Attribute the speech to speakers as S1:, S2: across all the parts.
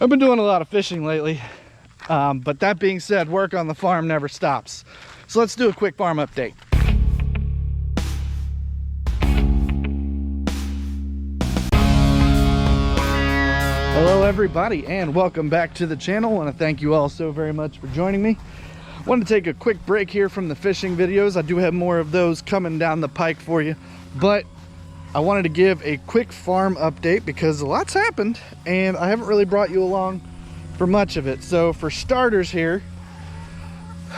S1: I've been doing a lot of fishing lately, but that being said, work on the farm never stops. So let's do a quick farm update. Hello everybody, and welcome back to the channel. I want to thank you all so very much for joining me. I wanted to take a quick break here from the fishing videos. I do have more of those coming down the pike for you, but I wanted to give a quick farm update because a lot's happened and I haven't really brought you along for much of it. So for starters here,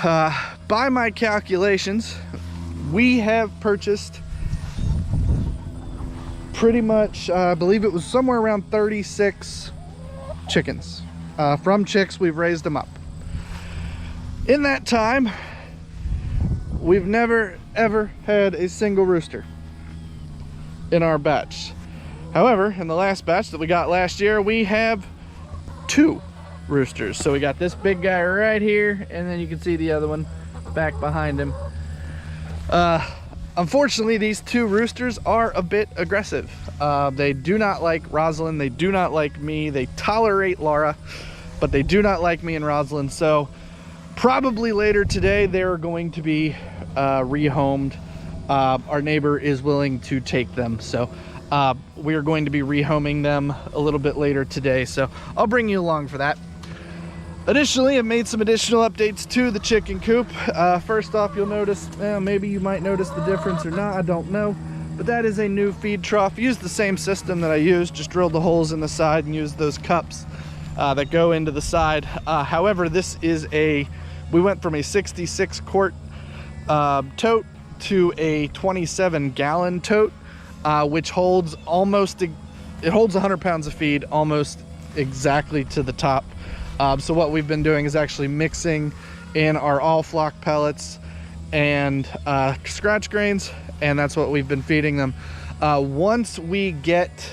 S1: by my calculations, we have purchased pretty much, I believe it was somewhere around 36 chickens. From chicks, we've raised them up. In that time, we've never ever had a single rooster in our batch. However, in the last batch that we got last year, we have 2 roosters. So we got this big guy right here, and then you can see the other one back behind him. Unfortunately, these 2 roosters are a bit aggressive. They do not like Rosalind, they do not like me, they tolerate Laura, but they do not like me and Rosalind. So probably later today they're going to be rehomed. Our neighbor is willing to take them, so we are going to be rehoming them a little bit later today, so I'll bring you along for that. Additionally, I've made some additional updates to the chicken coop. First off, you'll notice, maybe you might notice the difference or not, I don't know, but that is a new feed trough. Used the same system that I used, just drilled the holes in the side and used those cups that go into the side. However, this is we went from a 66 quart tote to a 27 gallon tote, which holds almost, it holds 100 pounds of feed almost exactly to the top. So what we've been doing is actually mixing in our all flock pellets and scratch grains, and that's what we've been feeding them. Once we get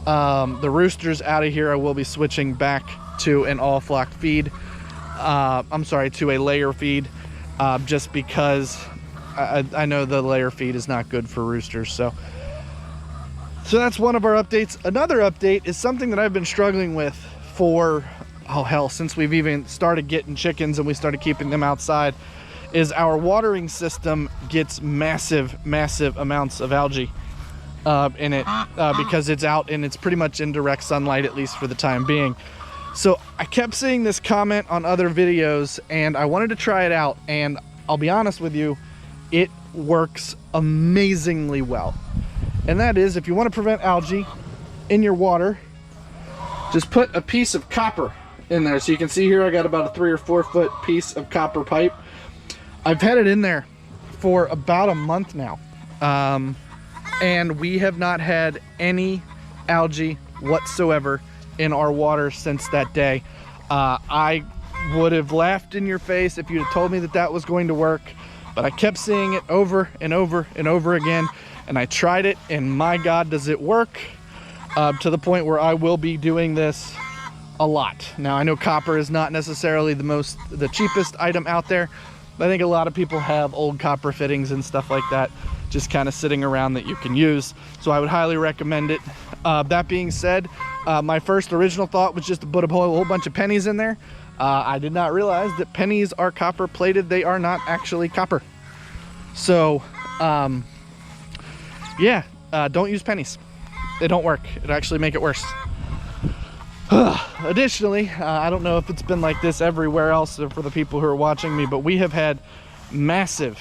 S1: the roosters out of here, I will be switching back to an all flock feed. I'm sorry, to a layer feed, just because I know the layer feed is not good for roosters. So that's one of our updates. Another update is something that I've been struggling with for, oh hell, since we've even started getting chickens and we started keeping them outside, is our watering system gets massive amounts of algae in it, because it's out and it's pretty much in direct sunlight, at least for the time being. So I kept seeing this comment on other videos and I wanted to try it out, and I'll be honest with you, it works amazingly well. And that is, if you want to prevent algae in your water, just put a piece of copper in there. So you can see here I got about a 3 or 4 foot piece of copper pipe. I've had it in there for about a month now, and we have not had any algae whatsoever in our water since that day. I would have laughed in your face if you'd have told me that that was going to work, but I kept seeing it over and over and over again, and I tried it, and my God, does it work, to the point where I will be doing this a lot. Now, I know copper is not necessarily the cheapest item out there, but I think a lot of people have old copper fittings and stuff like that just kind of sitting around that you can use, so I would highly recommend it. That being said, my first original thought was just to put a whole bunch of pennies in there. I did not realize that pennies are copper plated. They are not actually copper. So yeah, don't use pennies. They don't work. It actually make it worse. Additionally, I don't know if it's been like this everywhere else for the people who are watching me, but we have had massive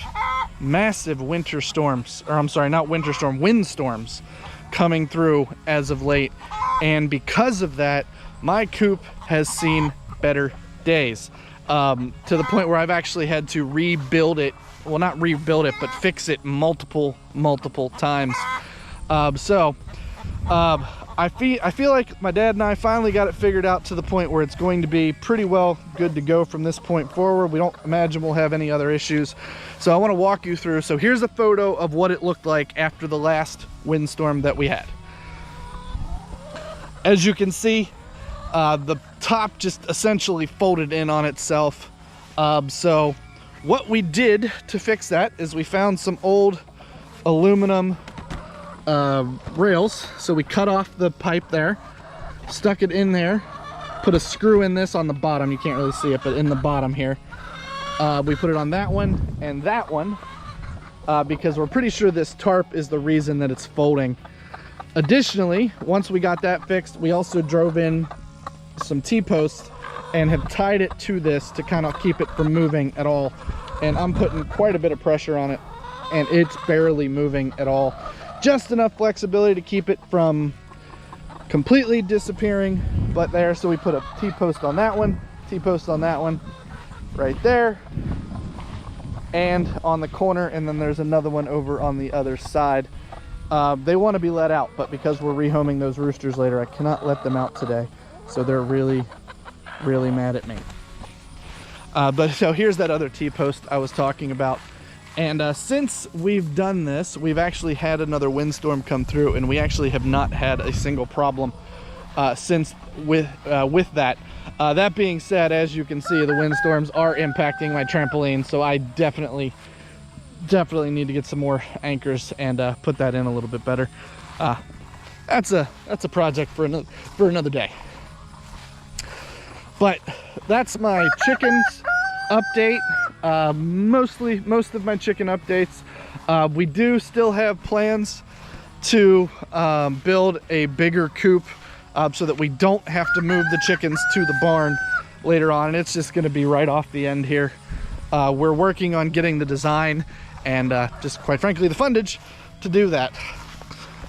S1: winter storms, or I'm sorry, not winter storm, wind storms coming through as of late. And because of that, my coop has seen better days, to the point where I've actually had to rebuild it. Well, not rebuild it, but fix it multiple times. I feel like my dad and I finally got it figured out to the point where it's going to be pretty well good to go from this point forward. We don't imagine we'll have any other issues. So I want to walk you through. So here's a photo of what it looked like after the last windstorm that we had. As you can see, the top just essentially folded in on itself. So what we did to fix that is we found some old aluminum rails. So we cut off the pipe there, stuck it in there, put a screw in this on the bottom. You can't really see it, but in the bottom here. We put it on that one and that one because we're pretty sure this tarp is the reason that it's folding. Additionally, once we got that fixed, we also drove in some T-posts and have tied it to this to kind of keep it from moving at all. And I'm putting quite a bit of pressure on it, and it's barely moving at all. Just enough flexibility to keep it from completely disappearing, but there. So we put a T-post on that one, T-post on that one, right there, and on the corner, and then there's another one over on the other side. They want to be let out, but because we're rehoming those roosters later, I cannot let them out today. So they're really mad at me. But so here's that other T-post I was talking about. And since we've done this, we've actually had another windstorm come through, and we actually have not had a single problem since with that. That being said, as you can see, the windstorms are impacting my trampoline, so I definitely need to get some more anchors and put that in a little bit better. That's a project for another day. But that's my chickens update. Most of my chicken updates. We do still have plans to build a bigger coop so that we don't have to move the chickens to the barn later on. It's just going to be right off the end here. We're working on getting the design and just quite frankly the fundage to do that.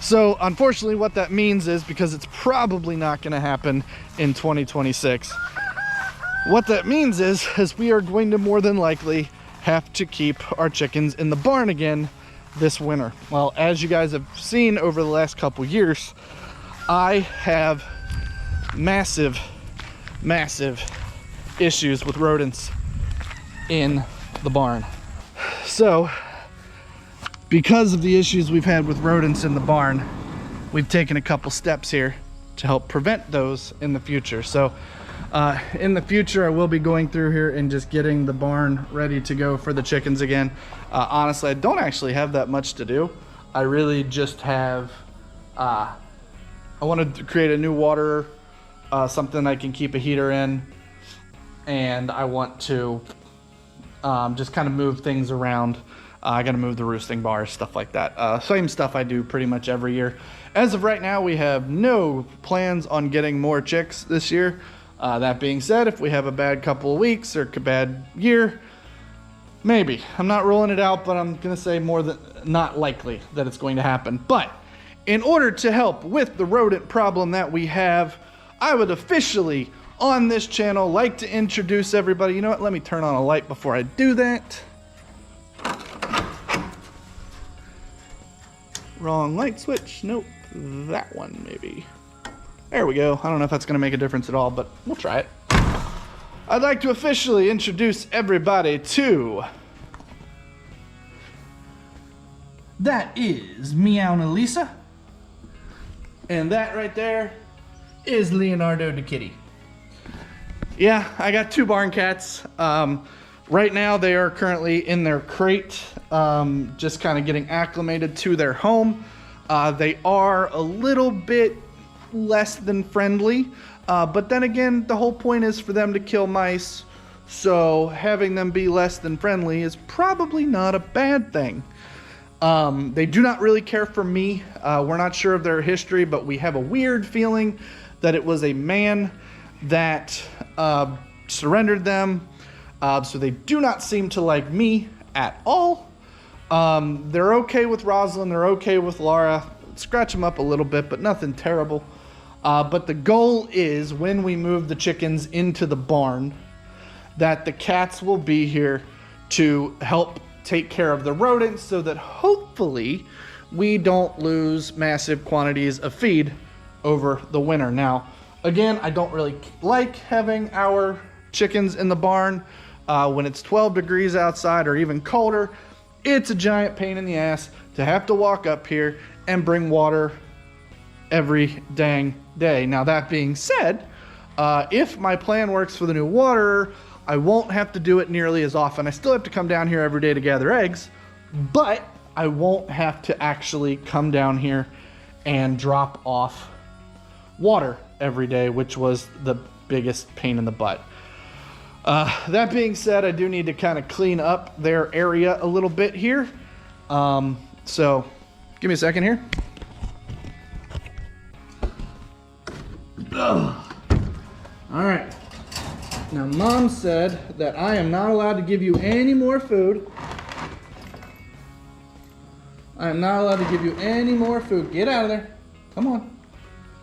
S1: So unfortunately what that means is, because it's probably not going to happen in 2026, what that means is we are going to more than likely have to keep our chickens in the barn again this winter. Well, as you guys have seen over the last couple years, I have massive issues with rodents in the barn. So because of the issues we've had with rodents in the barn, we've taken a couple steps here to help prevent those in the future. So in the future, I will be going through here and just getting the barn ready to go for the chickens again. Honestly, I don't actually have that much to do. I really just have, I want to create a new water, something I can keep a heater in, and I want to just kind of move things around. I got to move the roosting bars, stuff like that. Same stuff I do pretty much every year. As of right now, we have no plans on getting more chicks this year. That being said, if we have a bad couple of weeks or a bad year, maybe. I'm not ruling it out, but I'm going to say more than not likely that it's going to happen. But in order to help with the rodent problem that we have, I would officially on this channel like to introduce everybody. You know what? Let me turn on a light before I do that. Wrong light switch. Nope. That one maybe. There we go. I don't know if that's going to make a difference at all, but we'll try it. I'd like to officially introduce everybody to... That is Meow Lisa. And that right there is Leonardo the kitty. Yeah, I got two barn cats. Right now they are currently in their crate, just kind of getting acclimated to their home. They are a little bit less than friendly, but then again, the whole point is for them to kill mice, so having them be less than friendly is probably not a bad thing. They do not really care for me. We're not sure of their history, but we have a weird feeling that it was a man that surrendered them, so they do not seem to like me at all. They're okay with Rosalind, they're okay with Laura. Scratch them up a little bit, but nothing terrible. But the goal is, when we move the chickens into the barn, that the cats will be here to help take care of the rodents, so that hopefully we don't lose massive quantities of feed over the winter. Now, again, I don't really like having our chickens in the barn when it's 12 degrees outside or even colder. It's a giant pain in the ass to have to walk up here and bring water every dang day. Now, that being said, if my plan works for the new water, I won't have to do it nearly as often. I still have to come down here every day to gather eggs, but I won't have to actually come down here and drop off water every day, which was the biggest pain in the butt. That being said, I do need to kind of clean up their area a little bit here. So give me a second here. Ugh. All right. Now, Mom said that I am not allowed to give you any more food. I am not allowed to give you any more food. Get out of there. Come on.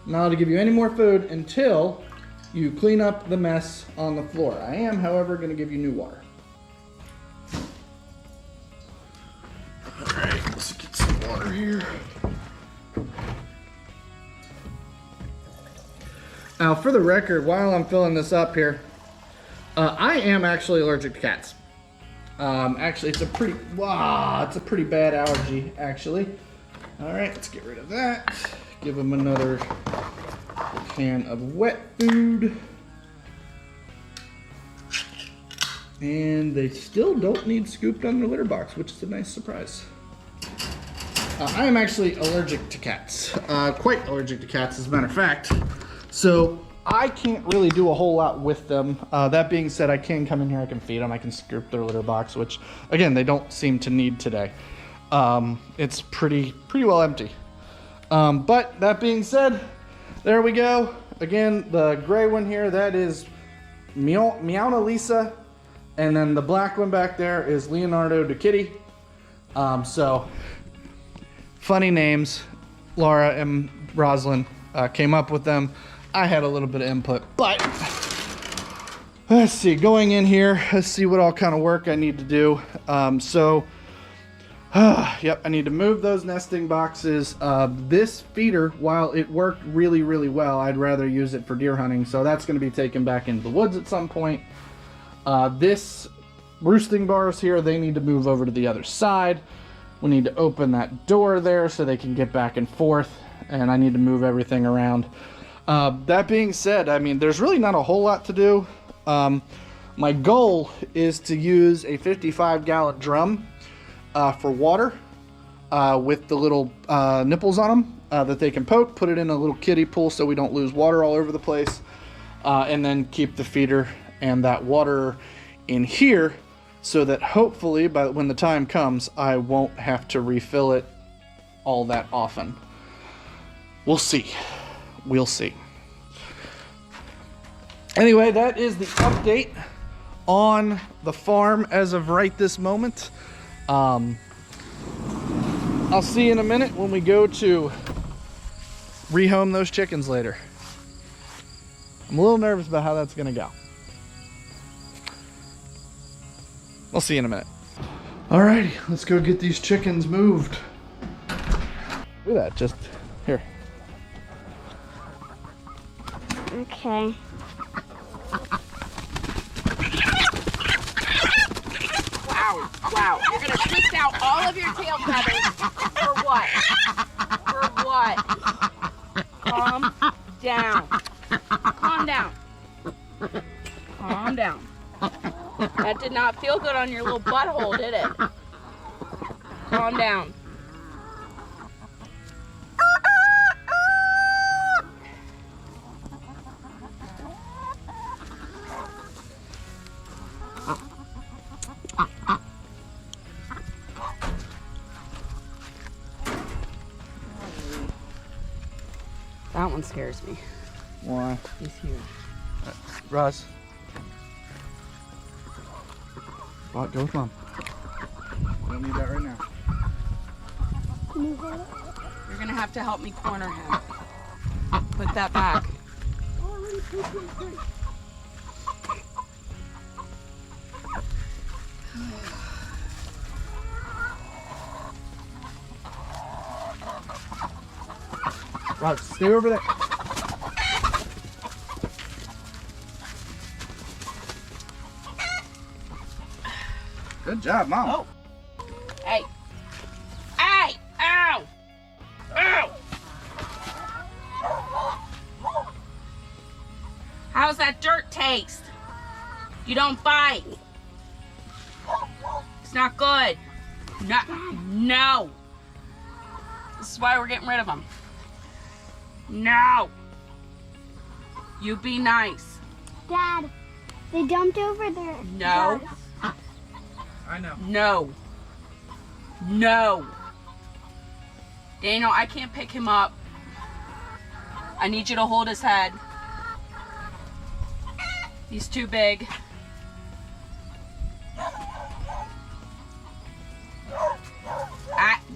S1: I'm not allowed to give you any more food until you clean up the mess on the floor. I am, however, going to give you new water. All right, let's get some water here. Now, for the record, while I'm filling this up here, I am actually allergic to cats. Actually, it's a pretty bad allergy, actually. All right, let's get rid of that. Give them another can of wet food. And they still don't need scooped on their litter box, which is a nice surprise. I am actually allergic to cats. Quite allergic to cats, as a matter of fact. So I can't really do a whole lot with them. That being said, I can come in here, I can feed them, I can scoop their litter box, which, again, they don't seem to need today. It's pretty well empty. But that being said, there we go. Again, the gray one here, that is Meowna Lisa. And then the black one back there is Leonardo da Kitty. So, funny names. Laura and Rosalind came up with them. I had a little bit of input, but let's see, going in here, let's see what all kind of work I need to do. Yep, I need to move those nesting boxes. This feeder, while it worked really well, I'd rather use it for deer hunting, so that's going to be taken back into the woods at some point. This roosting bars here, they need to move over to the other side. We need to open that door there so they can get back and forth, and I need to move everything around. That being said, I mean, there's really not a whole lot to do. My goal is to use a 55-gallon drum for water with the little nipples on them that they can poke, put it in a little kiddie pool so we don't lose water all over the place, and then keep the feeder and that water in here so that hopefully when the time comes, I won't have to refill it all that often. We'll see. We'll see. Anyway, that is the update on the farm as of right this moment. I'll see you in a minute when we go to rehome those chickens later. I'm a little nervous about how that's going to go. I'll see you in a minute. Alrighty, let's go get these chickens moved. Look at that, just here.
S2: Okay. Wow. You're gonna twist out all of your tail feathers for what? For what? Calm down. Calm down. Calm down. That did not feel good on your little butthole, did it? Calm down. That one scares me.
S1: Why?
S2: He's huge.
S1: Roz. Go with Mom. We don't need that right now.
S2: You're gonna have to help me corner him. Put that back.
S1: Roz, stay over there. Good job, Mom.
S2: Oh. Hey. Hey! Ow! Ow! How's that dirt taste? You don't bite. It's not good. No. This is why we're getting rid of them. No. You be nice.
S3: Dad, they dumped over there.
S2: No.
S1: I know.
S2: No. No. Daniel, I can't pick him up. I need you to hold his head. He's too big.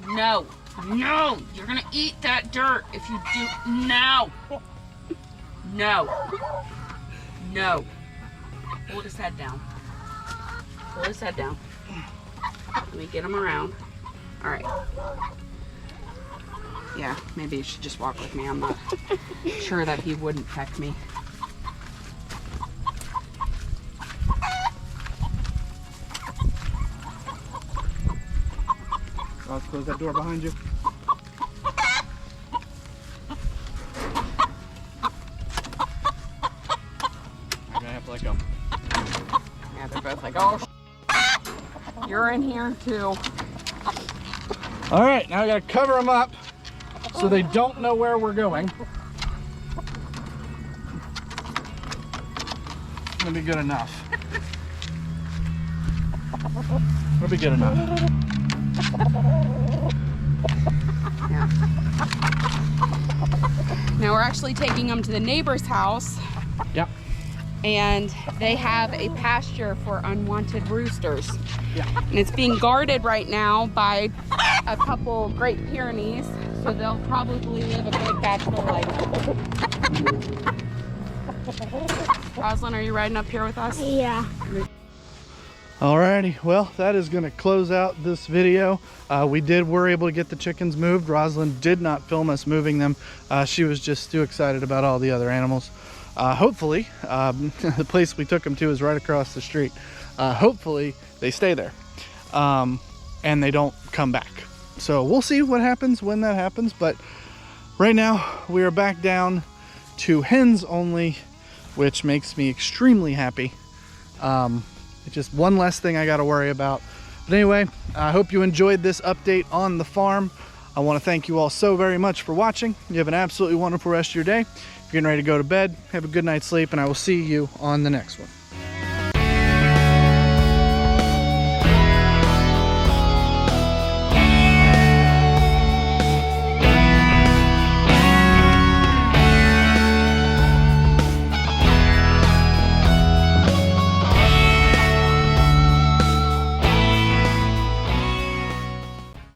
S2: No. No. You're gonna eat that dirt if you do. No. No. No. Hold his head down. Hold his head down. Let me get him around. All right. Yeah, maybe you should just walk with me. I'm not sure that he wouldn't peck me.
S1: Let's close that door behind you. You're gonna have to let go.
S2: Yeah, they're both like, oh, you're in here too.
S1: All right, now I gotta cover them up so they don't know where we're going. It'll be good enough. It'll be good enough.
S2: Yeah. Now we're actually taking them to the neighbor's house.
S1: Yep.
S2: And they have a pasture for unwanted roosters.
S1: Yeah.
S2: And it's being guarded right now by a couple Great Pyrenees, so they'll probably live a good bachelor life. Rosalind, are you riding up here with us?
S3: Yeah.
S1: Alrighty, well, that is going to close out this video. We were able to get the chickens moved. Rosalind did not film us moving them. She was just too excited about all the other animals. Hopefully, the place we took them to is right across the street. Hopefully, they stay there and they don't come back. So we'll see what happens when that happens. But right now, we are back down to hens only, which makes me extremely happy. It's just one less thing I got to worry about. But anyway, I hope you enjoyed this update on the farm. I want to thank you all so very much for watching. You have an absolutely wonderful rest of your day. If you're getting ready to go to bed, have a good night's sleep, and I will see you on the next one.